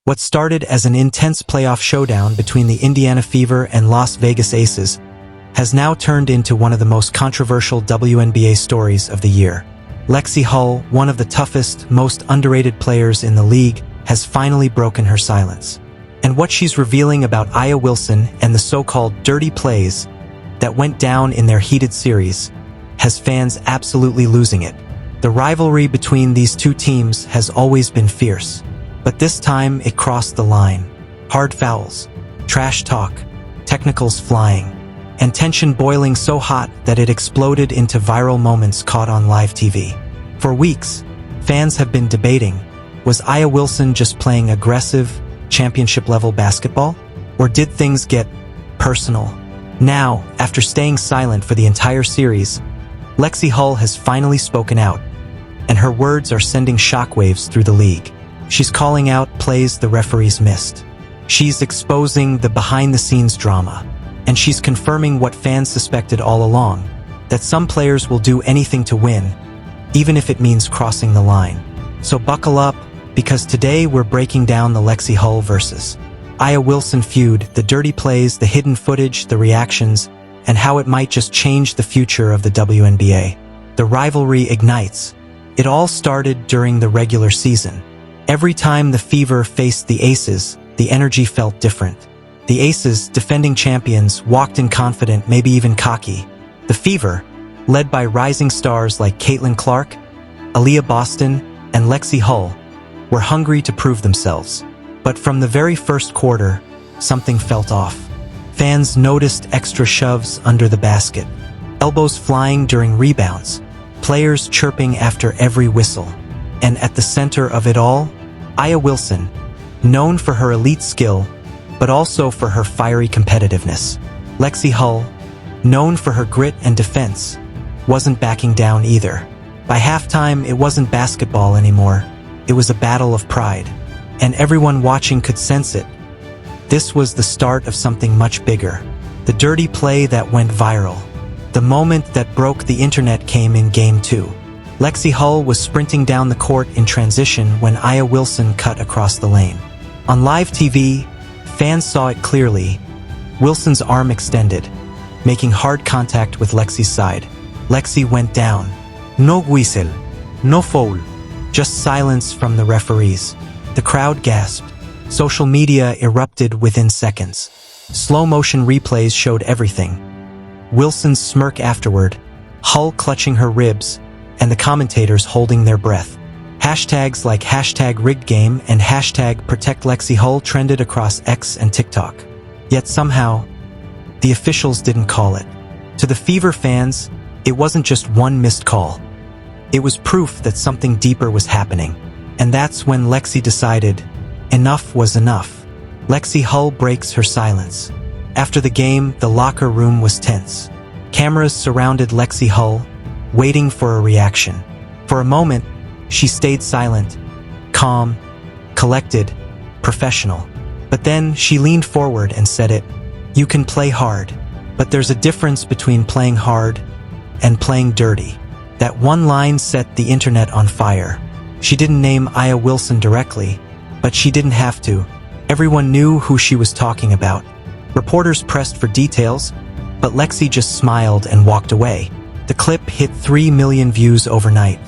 What started as an intense playoff showdown between the Indiana Fever and Las Vegas Aces has now turned into one of the most controversial WNBA stories of the year. Lexie Hull, one of the toughest, most underrated players in the league, has finally broken her silence. And what she's revealing about Aliyah Wilson and the so-called dirty plays that went down in their heated series has fans absolutely losing it. The rivalry between these two teams has always been fierce, but this time it crossed the line. Hard fouls, trash talk, technicals flying, and tension boiling so hot that it exploded into viral moments caught on live TV. For weeks, fans have been debating, was Aliyah Wilson just playing aggressive, championship-level basketball? Or did things get personal? Now, after staying silent for the entire series, Lexie Hull has finally spoken out, and her words are sending shockwaves through the league. She's calling out plays the referees missed. She's exposing the behind-the-scenes drama. And she's confirming what fans suspected all along, that some players will do anything to win, even if it means crossing the line. So buckle up, because today we're breaking down the Lexie Hull versus Aliyah Wilson feud, the dirty plays, the hidden footage, the reactions, and how it might just change the future of the WNBA. The rivalry ignites. It all started during the regular season. Every time the Fever faced the Aces, the energy felt different. The Aces, defending champions, walked in confident, maybe even cocky. The Fever, led by rising stars like Caitlin Clark, Aliyah Boston, and Lexie Hull, were hungry to prove themselves. But from the very first quarter, something felt off. Fans noticed extra shoves under the basket, elbows flying during rebounds, players chirping after every whistle. And at the center of it all, Aliyah Wilson, known for her elite skill, but also for her fiery competitiveness. Lexie Hull, known for her grit and defense, wasn't backing down either. By halftime, it wasn't basketball anymore. It was a battle of pride, and everyone watching could sense it. This was the start of something much bigger. The dirty play that went viral. The moment that broke the internet came in Game 2. Lexie Hull was sprinting down the court in transition when Aliyah Wilson cut across the lane. On live TV, fans saw it clearly. Wilson's arm extended, making hard contact with Lexie's side. Lexie went down. No whistle, no foul, just silence from the referees. The crowd gasped. Social media erupted within seconds. Slow-motion replays showed everything. Wilson's smirk afterward, Hull clutching her ribs, and the commentators holding their breath. Hashtags like #RiggedGame and #ProtectLexie Hull trended across X and TikTok. Yet somehow, the officials didn't call it. To the Fever fans, it wasn't just one missed call. It was proof that something deeper was happening. And that's when Lexie decided, enough was enough. Lexie Hull breaks her silence. After the game, the locker room was tense. Cameras surrounded Lexie Hull, waiting for a reaction. For a moment, she stayed silent, calm, collected, professional. But then she leaned forward and said it. You can play hard, but there's a difference between playing hard and playing dirty. That one line set the internet on fire. She didn't name Aliyah Wilson directly, but she didn't have to. Everyone knew who she was talking about. Reporters pressed for details, but Lexie just smiled and walked away. The clip hit 3 million views overnight.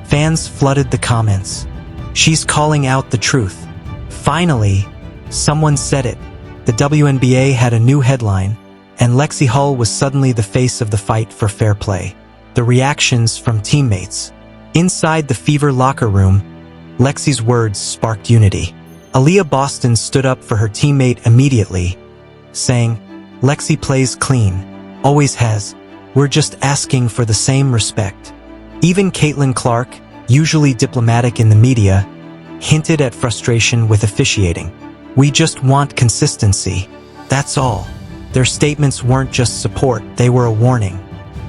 Fans flooded the comments. She's calling out the truth. Finally, someone said it. The WNBA had a new headline, and Lexie Hull was suddenly the face of the fight for fair play. The reactions from teammates. Inside the Fever locker room, Lexie's words sparked unity. Aliyah Boston stood up for her teammate immediately, saying, Lexie plays clean, always has. We're just asking for the same respect. Even Caitlin Clark, usually diplomatic in the media, hinted at frustration with officiating. We just want consistency. That's all. Their statements weren't just support, they were a warning.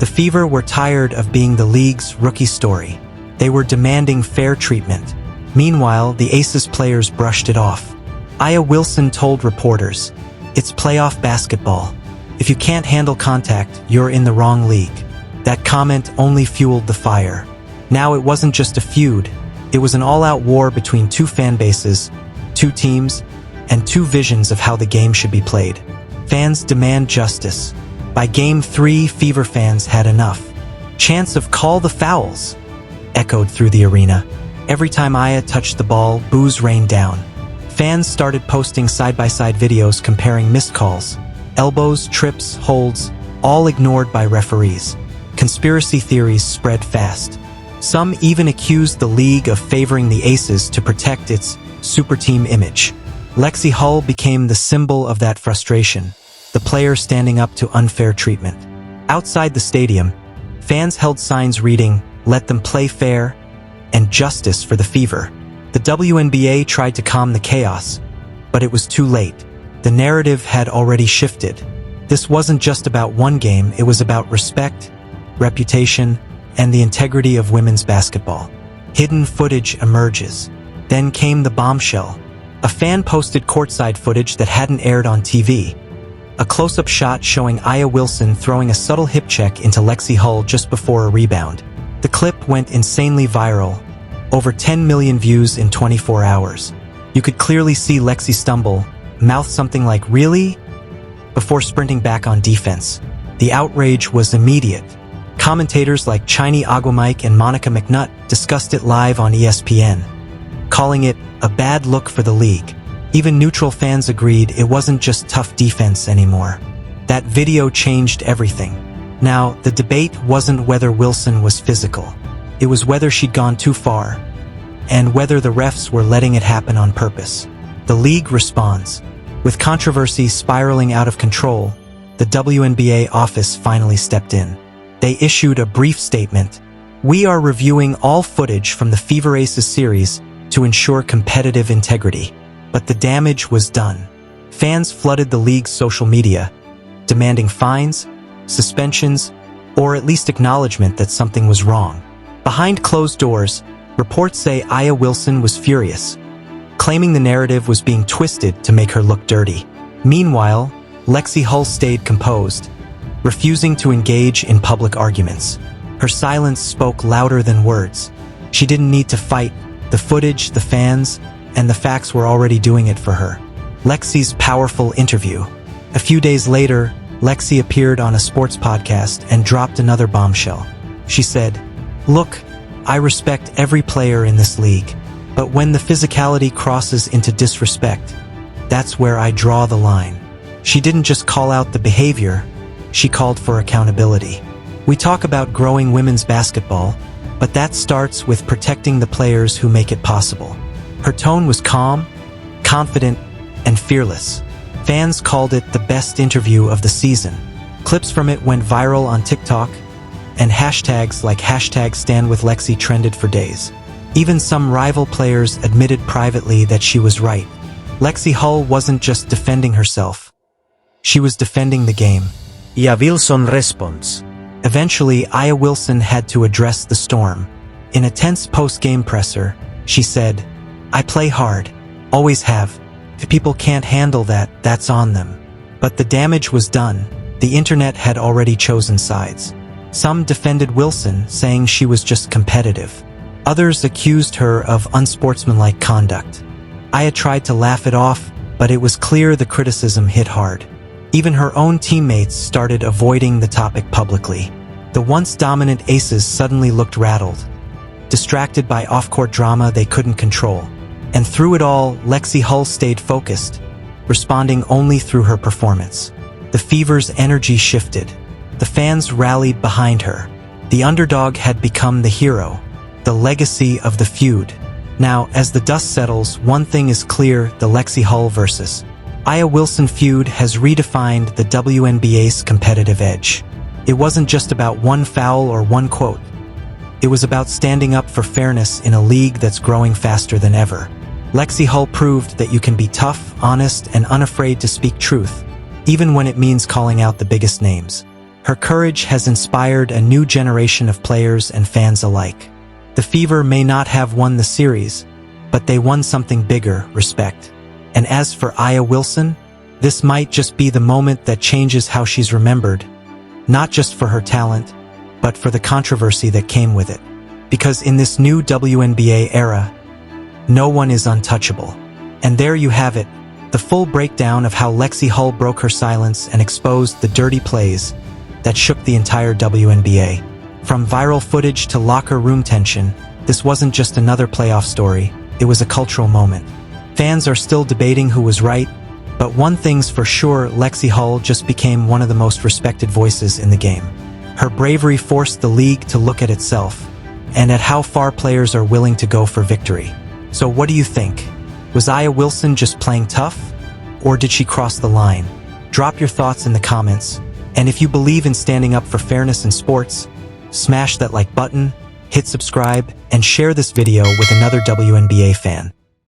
The Fever were tired of being the league's rookie story. They were demanding fair treatment. Meanwhile, the Aces players brushed it off. Aliyah Wilson told reporters, it's playoff basketball. If you can't handle contact, you're in the wrong league. That comment only fueled the fire. Now it wasn't just a feud, it was an all-out war between two fan bases, two teams, and two visions of how the game should be played. Fans demand justice. By Game 3, Fever fans had enough. Chants of "call the fouls" echoed through the arena. Every time Aliyah touched the ball, boos rained down. Fans started posting side-by-side videos comparing missed calls, elbows, trips, holds, all ignored by referees. Conspiracy theories spread fast. Some even accused the league of favoring the Aces to protect its super team image. Lexie Hull became the symbol of that frustration, the player standing up to unfair treatment. Outside the stadium, fans held signs reading, "Let them play fair," and "Justice for the Fever." The WNBA tried to calm the chaos, but it was too late. The narrative had already shifted. This wasn't just about one game, it was about respect, reputation, and the integrity of women's basketball. Hidden footage emerges. Then came the bombshell. A fan posted courtside footage that hadn't aired on TV. A close-up shot showing Aliyah Wilson throwing a subtle hip check into Lexie Hull just before a rebound. The clip went insanely viral. Over 10 million views in 24 hours. You could clearly see Lexie stumble, mouth something like "really?" before sprinting back on defense. The outrage was immediate. Commentators like Chiny Aguamike and Monica McNutt discussed it live on ESPN, calling it a bad look for the league. Even neutral fans agreed it wasn't just tough defense anymore. That video changed everything. Now, the debate wasn't whether Wilson was physical. It was whether she'd gone too far, and whether the refs were letting it happen on purpose. The league responds. With controversy spiraling out of control, the WNBA office finally stepped in. They issued a brief statement. "We are reviewing all footage from the Fever Aces series to ensure competitive integrity." But the damage was done. Fans flooded the league's social media, demanding fines, suspensions, or at least acknowledgement that something was wrong. Behind closed doors, reports say Aliyah Wilson was furious, claiming the narrative was being twisted to make her look dirty. Meanwhile, Lexie Hull stayed composed, refusing to engage in public arguments. Her silence spoke louder than words. She didn't need to fight. The footage, the fans, and the facts were already doing it for her. Lexie's powerful interview. A few days later, Lexie appeared on a sports podcast and dropped another bombshell. She said, "Look, I respect every player in this league, but when the physicality crosses into disrespect, that's where I draw the line." She didn't just call out the behavior, she called for accountability. We talk about growing women's basketball, but that starts with protecting the players who make it possible. Her tone was calm, confident, and fearless. Fans called it the best interview of the season. Clips from it went viral on TikTok, and hashtags like #StandWithLexie trended for days. Even some rival players admitted privately that she was right. Lexie Hull wasn't just defending herself. She was defending the game. Aliyah Wilson responds. Eventually, Aliyah Wilson had to address the storm. In a tense post-game presser, she said, "I play hard. Always have. If people can't handle that, that's on them." But the damage was done. The internet had already chosen sides. Some defended Wilson, saying she was just competitive. Others accused her of unsportsmanlike conduct. Aliyah tried to laugh it off, but it was clear the criticism hit hard. Even her own teammates started avoiding the topic publicly. The once dominant Aces suddenly looked rattled, distracted by off-court drama they couldn't control. And through it all, Lexie Hull stayed focused, responding only through her performance. The Fever's energy shifted. The fans rallied behind her. The underdog had become the hero, the legacy of the feud. Now, as the dust settles, one thing is clear: the Lexie Hull versus Aliyah Wilson feud has redefined the WNBA's competitive edge. It wasn't just about one foul or one quote. It was about standing up for fairness in a league that's growing faster than ever. Lexie Hull proved that you can be tough, honest, and unafraid to speak truth, even when it means calling out the biggest names. Her courage has inspired a new generation of players and fans alike. The Fever may not have won the series, but they won something bigger: respect. And as for Aliyah Wilson, this might just be the moment that changes how she's remembered, not just for her talent, but for the controversy that came with it. Because in this new WNBA era, no one is untouchable. And there you have it, the full breakdown of how Lexie Hull broke her silence and exposed the dirty plays that shook the entire WNBA. From viral footage to locker room tension, this wasn't just another playoff story, it was a cultural moment. Fans are still debating who was right, but one thing's for sure, Lexie Hull just became one of the most respected voices in the game. Her bravery forced the league to look at itself, and at how far players are willing to go for victory. So what do you think? Was Aliyah Wilson just playing tough? Or did she cross the line? Drop your thoughts in the comments, and if you believe in standing up for fairness in sports, smash that like button, hit subscribe, and share this video with another WNBA fan.